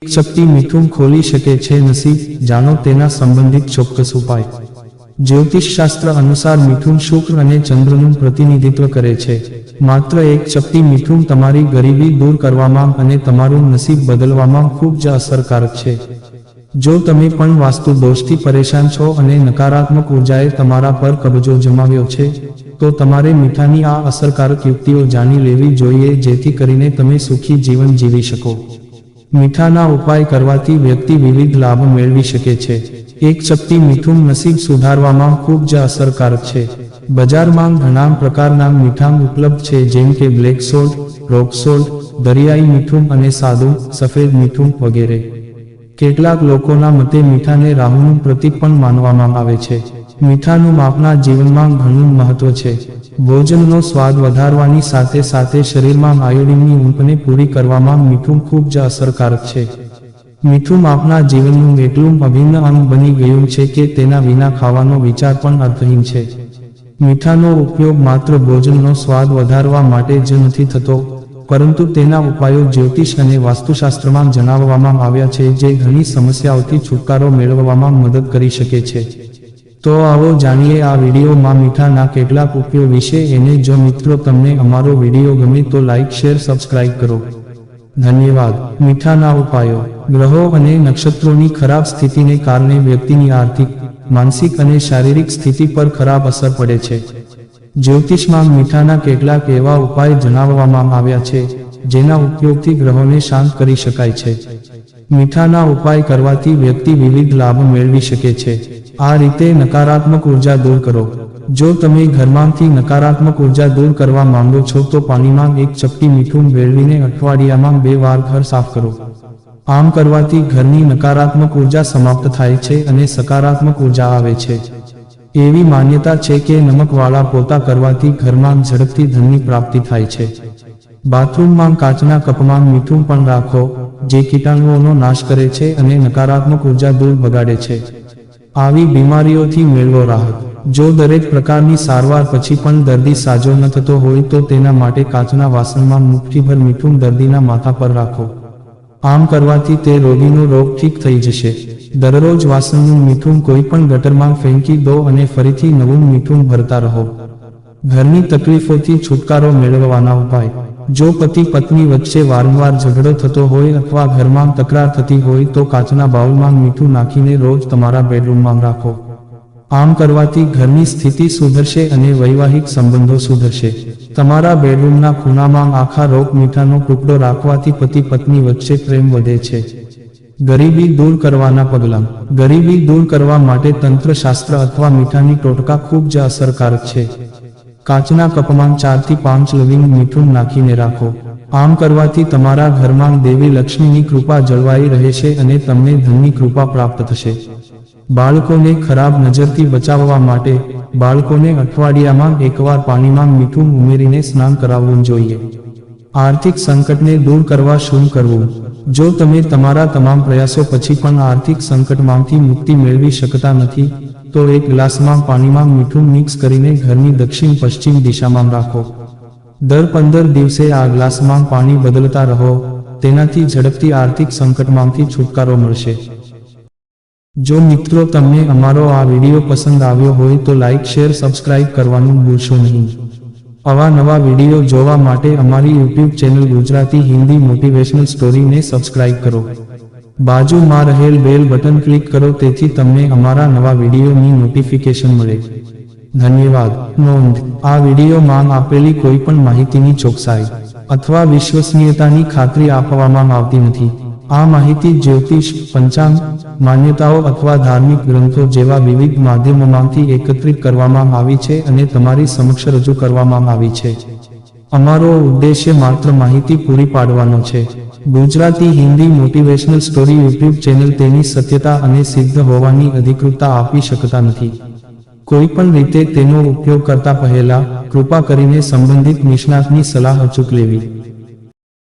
શક્તિ મિથુન ખોલી શકે છે નસીબ, જાણો તેના સંબંધિત ચોક્કસ ઉપાય। જ્યોતિષ શાસ્ત્ર અનુસાર મિથુન શુક્ર અને ચંદ્રનું પ્રતિનિધિત્વ કરે છે। માત્ર એક શક્તિ મિથુન તમારી ગરીબી દૂર કરવામાં અને તમારું નસીબ બદલવામાં ખૂબ જ અસરકારક છે। જો તમે પણ વાસ્તુ દોષથી પરેશાન છો અને નકારાત્મક ઉર્જાએ તમારા પર કબજો જમાવ્યો છે, તો તમારે મીઠાની આ અસરકારક યુક્તિઓ જાણી લેવી જોઈએ, જેથી કરીને તમે સુખી જીવન જીવી શકો। મીઠાના ઉપાય કરવાથી વ્યક્તિ વિવિધ લાભ મેળવી શકે છે। એક શક્તિ મિથુન નસીબ સુધારવામાં ખૂબ જ અસરકારક છે। બજારમાં ઘણા પ્રકારના મીઠાં ઉપલબ્ધ છે, જેમ કે બ્લેક સોલ્ટ, રોક સોલ્ટ, દરિયાઈ મીઠું અને સાદું, સફેદ મીઠું વગેરે। કેટલાક લોકોના મતે મીઠાને રાહુનું પ્રતીક પણ માનવામાં આવે છે। મીઠાનું આપણા જીવનમાં ઘણું મહત્વ છે। ભોજનનો સ્વાદ વધારવાની સાથે સાથે શરીરમાં આયોડિનની ઉણપને પૂરી કરવામાં મીઠું ખૂબ જ અસરકારક છે। મીઠું આપણા જીવનનું એટલું અભિન્ન અંગ બની ગયું છે કે તેના વિના ખાવાનો વિચાર પણ અર્થહીન છે। મીઠાનો ઉપયોગ માત્ર ભોજનનો સ્વાદ વધારવા માટે જ નથી થતો, પરંતુ તેના ઉપાયો જ્યોતિષ અને વાસ્તુશાસ્ત્રમાં જણાવવામાં આવ્યા છે, જે ઘણી સમસ્યાઓથી છુટકારો મેળવવામાં મદદ કરી શકે છે। તો આવો જાણીએ આ વિડીયોમાં મીઠાના કેટલાક ઉપાયો વિશે અને જો મિત્રો તમને અમારો વિડીયો ગમે તો લાઈક, શેર, સબસ્ક્રાઇબ કરો। ધન્યવાદ। મીઠાના ઉપાયો। ગ્રહો અને નક્ષત્રોની ખરાબ સ્થિતિને કારણે વ્યક્તિની આર્થિક, માનસિક અને શારીરિક સ્થિતિ પર ખરાબ અસર પડે છે। જ્યોતિષમાં મીઠાના કેટલાક એવા ઉપાય જણાવવામાં આવ્યા છે, જેના ઉપયોગથી ગ્રહોને શાંત કરી શકાય છે। મીઠાના ઉપાય કરવાથી વ્યક્તિ વિવિધ લાભ મેળવી શકે છે। આ રીતે નકારાત્મક ઉર્જા દૂર કરો। જો તમે ઘરમાંથી નકારાત્મક ઉર્જા દૂર કરવા માંગો છો તો પાણીમાં એક ચપટી મીઠું ભેળવીને અઠવાડિયામાં 2 વાર ઘર સાફ કરો। આમ કરવાથી ઘરની નકારાત્મક ઉર્જા સમાપ્ત થાય છે અને સકારાત્મક ઉર્જા આવે છે। એવી માન્યતા છે કે નમકવાળા પોતા કરવાથી ઘરમાં ઝડપથી ધનની પ્રાપ્તિ થાય છે। બાથરૂમમાં કાચના કપમાં મીઠું પણ રાખો, જે કીટાણુઓનો નાશ કરે છે અને નકારાત્મક ઉર્જા દૂર ભગાડે છે। આવી બીમારીઓથી મેળવો રાહત। જો દરેક પ્રકારની સારવાર પછી પણ દર્દી સાજો ન થતો હોય તો તેના માટે કાચના વાસણમાં મુઠ્ઠીભર મીઠું દર્દીના માથા પર રાખો। આમ કરવાથી તે રોગીનો રોગ ઠીક થઈ જશે। દરરોજ વાસણનું મીઠું કોઈ પણ ગટરમાં ફેંકી દો અને ફરીથી નવું મીઠું ભરતા રહો। ઘરની તકલીફોથી છુટકારો મેળવવાના ઉપાય। જો પતિ પત્ની વચ્ચે વારંવાર ઝઘડો થતો હોય અથવા ઘરમાં તકરાર થતી હોય તો કાચના બાઉલમાં મીઠું નાખીને રોજ તમારા બેડરૂમમાં રાખો। આમ કરવાથી ઘરની સ્થિતિ સુધરશે અને વૈવાહિક સંબંધો સુધરશે। તમારા બેડરૂમના ખૂણામાં આખા રોક મીઠાનો ટુકડો રાખવાથી પતિ પત્ની વચ્ચે પ્રેમ વધે છે। ગરીબી દૂર કરવાના પગલાં। ગરીબી દૂર કરવા માટે તંત્રશાસ્ત્ર અથવા મીઠાની ટોટકા ખૂબ જ અસરકારક છે। કાચના કપમાં 4 થી 5 લવિંગ મીઠું નાખીને રાખો। આમ કરવાથી તમારા ઘરમાં દેવી લક્ષ્મીની કૃપા જળવાઈ રહેશે અને તમને ધનની કૃપા પ્રાપ્ત થશે। બાળકોને ખરાબ નજરથી બચાવવા માટે બાળકોને અઠવાડિયામાં એકવાર પાણીમાં મીઠું ઉમેરીને સ્નાન કરાવવું જોઈએ। આર્થિક સંકટને દૂર કરવા શું કરવું? જો તમે તમારા તમામ પ્રયાસો પછી પણ આર્થિક સંકટમાંથી મુક્તિ મેળવી શકતા નથી, તો એક ગ્લાસમાં પાણીમાં મીઠું મિક્સ કરીને ઘરની દક્ષિણ-પશ્ચિમ દિશામાં રાખો। દર 15 દિવસે આ ગ્લાસમાં પાણી બદલતા રહો, તેનાથી ઝડપથી આર્થિક સંકટમાંથી છુટકારો મળશે। જો મિત્રો તમને અમારો આ વિડીયો પસંદ આવ્યો હોય તો લાઈક, શેર, સબસ્ક્રાઇબ કરવાનું ભૂલશો નહીં। આવા નવા વિડીયો જોવા માટે અમારી YouTube channel Gujarati Hindi motivational સ્ટોરીને સબસ્ક્રાઇબ કરો। બાજુમાં રહેલ બેલ બટન ક્લિક કરો તેથી તમને અમારા નવા વિડીયોની નોટિફિકેશન મળે। ધન્યવાદ। નોંધ: આ વિડીયોમાં આપેલી કોઈ પણ માહિતીની ચોકસાઈ અથવા વિશ્વસનીયતાની ખાતરી આપવામાં આવતી નથી। આ માહિતી જ્યોતિષ, પંચાંગ, માન્યતાઓ અથવા ધાર્મિક ગ્રંથો જેવા વિવિધ માધ્યમોમાંથી એકત્રિત કરવામાં આવી છે અને તમારી સમક્ષ રજૂ કરવામાં આવી છે। અમારો ઉદ્દેશ્ય માત્ર માહિતી પૂરી પાડવાનો છે। Gujarati Hindi motivational story YouTube channel તેની સત્યતા અને સિદ્ધ હોવાની અધિકૃતતા આપી શકતા નથી। કોઈ પણ રીતે તેનો ઉપયોગ કરતા પહેલા કૃપા કરીને સંબંધિત નિષ્ણાતની સલાહ અચૂક લેવી।